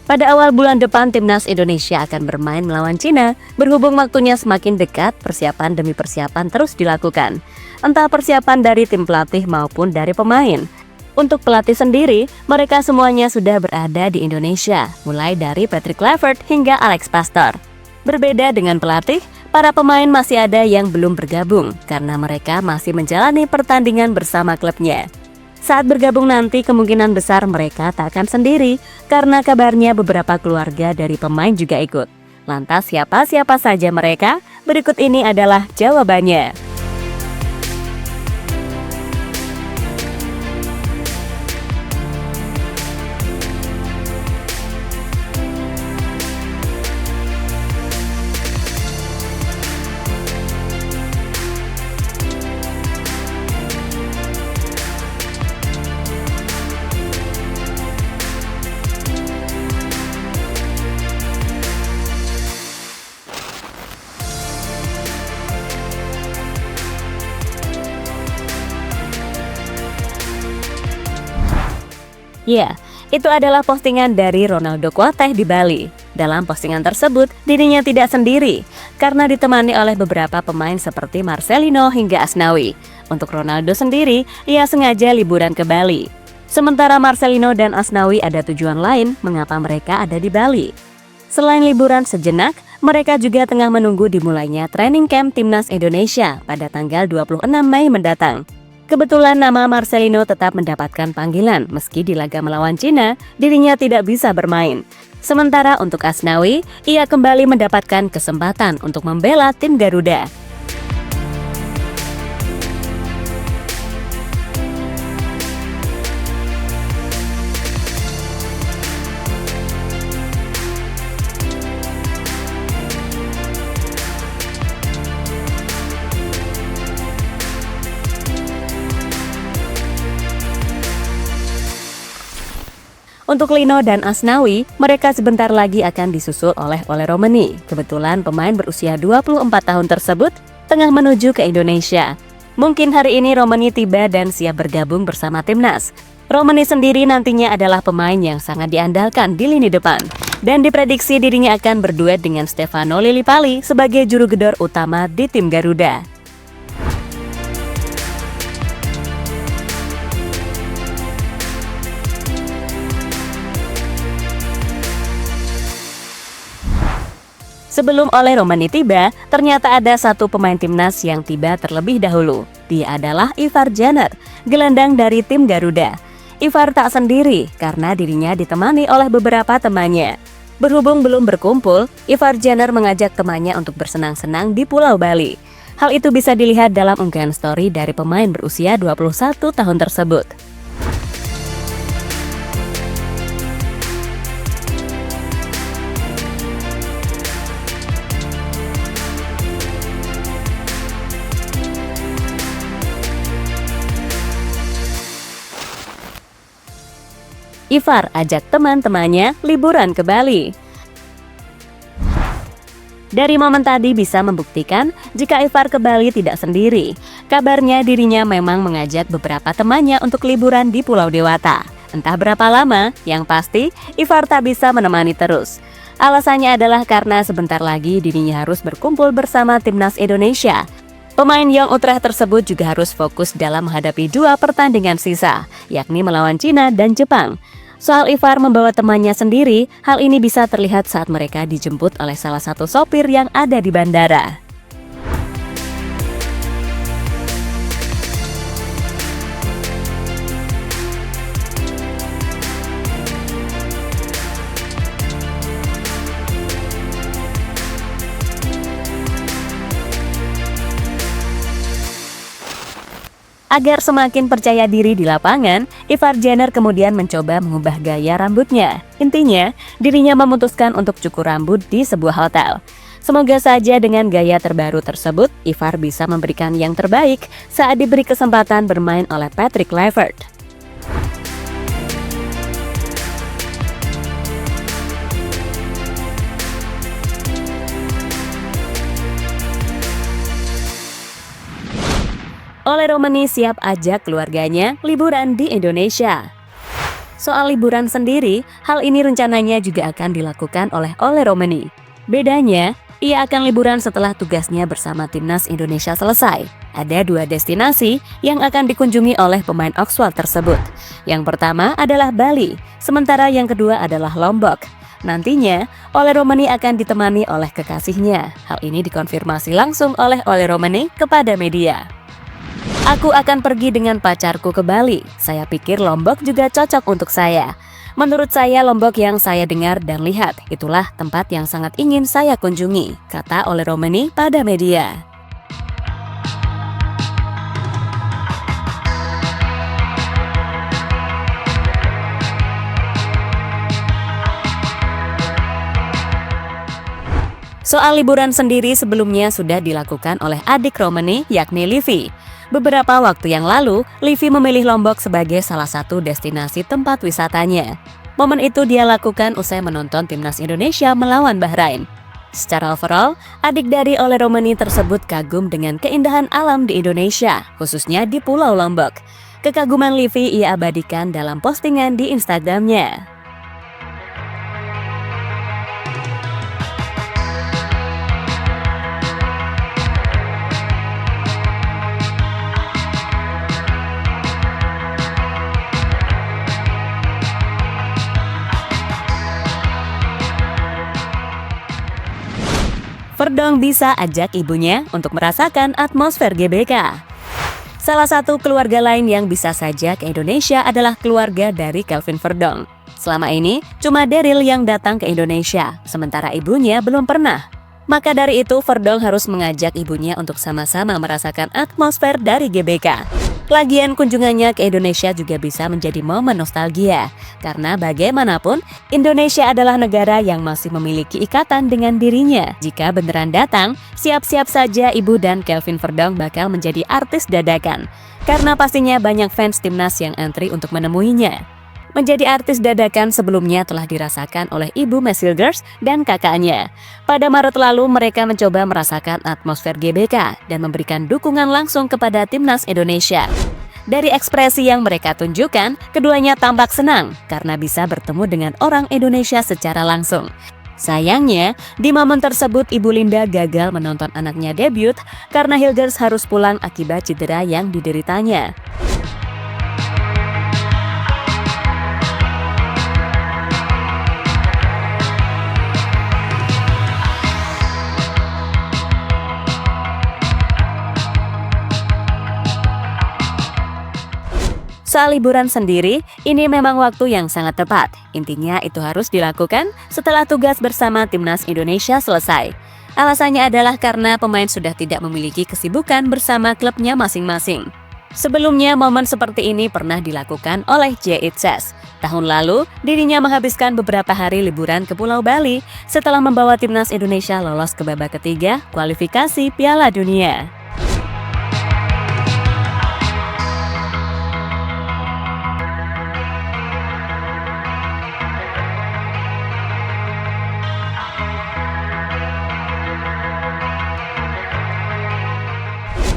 Pada awal bulan depan, timnas Indonesia akan bermain melawan Cina. Berhubung waktunya semakin dekat, persiapan demi persiapan terus dilakukan. Entah persiapan dari tim pelatih maupun dari pemain. Untuk pelatih sendiri, mereka semuanya sudah berada di Indonesia, mulai dari Patrick Kluivert hingga Alex Pastoor. Berbeda dengan pelatih, para pemain masih ada yang belum bergabung karena mereka masih menjalani pertandingan bersama klubnya. Saat bergabung nanti kemungkinan besar mereka tak akan sendiri karena kabarnya beberapa keluarga dari pemain juga ikut. Lantas siapa-siapa saja mereka? Berikut ini adalah jawabannya. Ya, itu adalah postingan dari Ronaldo Kuateh di Bali. Dalam postingan tersebut, dirinya tidak sendiri karena ditemani oleh beberapa pemain seperti Marcelino hingga Asnawi. Untuk Ronaldo sendiri, ia sengaja liburan ke Bali. Sementara Marcelino dan Asnawi ada tujuan lain mengapa mereka ada di Bali. Selain liburan sejenak, mereka juga tengah menunggu dimulainya training camp timnas Indonesia pada tanggal 26 Mei mendatang. Kebetulan nama Marcelino tetap mendapatkan panggilan meski di laga melawan Cina, dirinya tidak bisa bermain. Sementara untuk Asnawi, ia kembali mendapatkan kesempatan untuk membela tim Garuda. Untuk Lino dan Asnawi, mereka sebentar lagi akan disusul oleh Romani. Kebetulan pemain berusia 24 tahun tersebut tengah menuju ke Indonesia. Mungkin hari ini Romani tiba dan siap bergabung bersama timnas. Romani sendiri nantinya adalah pemain yang sangat diandalkan di lini depan. Dan diprediksi dirinya akan berduet dengan Stefano Lillipali sebagai juru gedor utama di tim Garuda. Sebelum Romani tiba, ternyata ada satu pemain timnas yang tiba terlebih dahulu. Dia adalah Ivar Jenner, gelandang dari tim Garuda. Ivar tak sendiri karena dirinya ditemani oleh beberapa temannya. Berhubung belum berkumpul, Ivar Jenner mengajak temannya untuk bersenang-senang di Pulau Bali. Hal itu bisa dilihat dalam unggahan story dari pemain berusia 21 tahun tersebut. Ivar ajak teman-temannya liburan ke Bali. Dari momen tadi bisa membuktikan jika Ivar ke Bali tidak sendiri. Kabarnya dirinya memang mengajak beberapa temannya untuk liburan di Pulau Dewata. Entah berapa lama, yang pasti Ivar tak bisa menemani terus. Alasannya adalah karena sebentar lagi dirinya harus berkumpul bersama timnas Indonesia. Pemain Young Utrecht tersebut juga harus fokus dalam menghadapi dua pertandingan sisa, yakni melawan Cina dan Jepang. Soal Ivar membawa temannya sendiri, hal ini bisa terlihat saat mereka dijemput oleh salah satu sopir yang ada di bandara. Agar semakin percaya diri di lapangan, Ivar Jenner kemudian mencoba mengubah gaya rambutnya. Intinya, dirinya memutuskan untuk cukur rambut di sebuah hotel. Semoga saja dengan gaya terbaru tersebut, Ivar bisa memberikan yang terbaik saat diberi kesempatan bermain oleh Patrick Kluivert. Romani siap ajak keluarganya liburan di Indonesia. Soal liburan sendiri, hal ini rencananya juga akan dilakukan oleh Ole Romeni. Bedanya, ia akan liburan setelah tugasnya bersama timnas Indonesia selesai. Ada 2 destinasi yang akan dikunjungi oleh pemain Oxford tersebut. Yang pertama adalah Bali, sementara yang kedua adalah Lombok. Nantinya, Ole Romeni akan ditemani oleh kekasihnya. Hal ini dikonfirmasi langsung oleh Ole Romeni kepada media. Aku akan pergi dengan pacarku ke Bali. Saya pikir Lombok juga cocok untuk saya. Menurut saya Lombok yang saya dengar dan lihat, itulah tempat yang sangat ingin saya kunjungi, kata Ole Romeni pada media. Soal liburan sendiri sebelumnya sudah dilakukan oleh adik Romeni, yakni Livi. Beberapa waktu yang lalu, Livi memilih Lombok sebagai salah satu destinasi tempat wisatanya. Momen itu dia lakukan usai menonton timnas Indonesia melawan Bahrain. Secara overall, adik dari Ole Romeni tersebut kagum dengan keindahan alam di Indonesia, khususnya di Pulau Lombok. Kekaguman Livi ia abadikan dalam postingan di Instagramnya. Verdong bisa ajak ibunya untuk merasakan atmosfer GBK. Salah satu keluarga lain yang bisa saja ke Indonesia adalah keluarga dari Kelvin Verdong. Selama ini, cuma Daryl yang datang ke Indonesia, sementara ibunya belum pernah. Maka dari itu, Verdong harus mengajak ibunya untuk sama-sama merasakan atmosfer dari GBK. Lagian kunjungannya ke Indonesia juga bisa menjadi momen nostalgia. Karena bagaimanapun, Indonesia adalah negara yang masih memiliki ikatan dengan dirinya. Jika beneran datang, siap-siap saja ibu dan Kelvin Verdong bakal menjadi artis dadakan. Karena pastinya banyak fans timnas yang antri untuk menemuinya. Menjadi artis dadakan sebelumnya telah dirasakan oleh ibu Mes Hilgers dan kakaknya. Pada Maret lalu mereka mencoba merasakan atmosfer GBK dan memberikan dukungan langsung kepada timnas Indonesia. Dari ekspresi yang mereka tunjukkan, keduanya tampak senang karena bisa bertemu dengan orang Indonesia secara langsung. Sayangnya, di momen tersebut Ibu Linda gagal menonton anaknya debut karena Hilgers harus pulang akibat cedera yang dideritanya. Soal liburan sendiri, ini memang waktu yang sangat tepat. Intinya itu harus dilakukan setelah tugas bersama timnas Indonesia selesai. Alasannya adalah karena pemain sudah tidak memiliki kesibukan bersama klubnya masing-masing. Sebelumnya, momen seperti ini pernah dilakukan oleh J. Itzes. Tahun lalu, dirinya menghabiskan beberapa hari liburan ke Pulau Bali setelah membawa timnas Indonesia lolos ke babak ketiga kualifikasi Piala Dunia.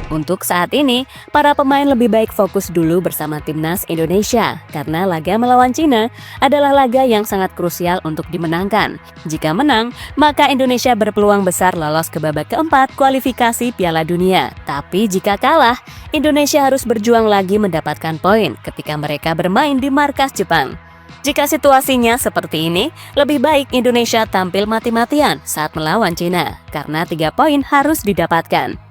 Untuk saat ini, para pemain lebih baik fokus dulu bersama timnas Indonesia karena laga melawan Cina adalah laga yang sangat krusial untuk dimenangkan. Jika menang, maka Indonesia berpeluang besar lolos ke babak keempat kualifikasi Piala Dunia. Tapi jika kalah, Indonesia harus berjuang lagi mendapatkan poin ketika mereka bermain di markas Jepang. Jika situasinya seperti ini, lebih baik Indonesia tampil mati-matian saat melawan Cina karena 3 poin harus didapatkan.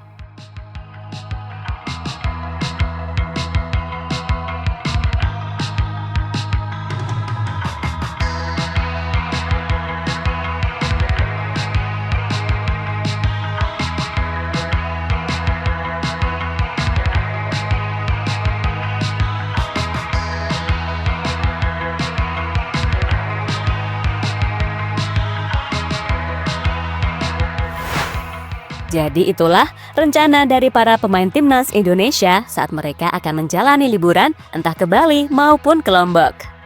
Jadi itulah rencana dari para pemain timnas Indonesia saat mereka akan menjalani liburan entah ke Bali maupun ke Lombok.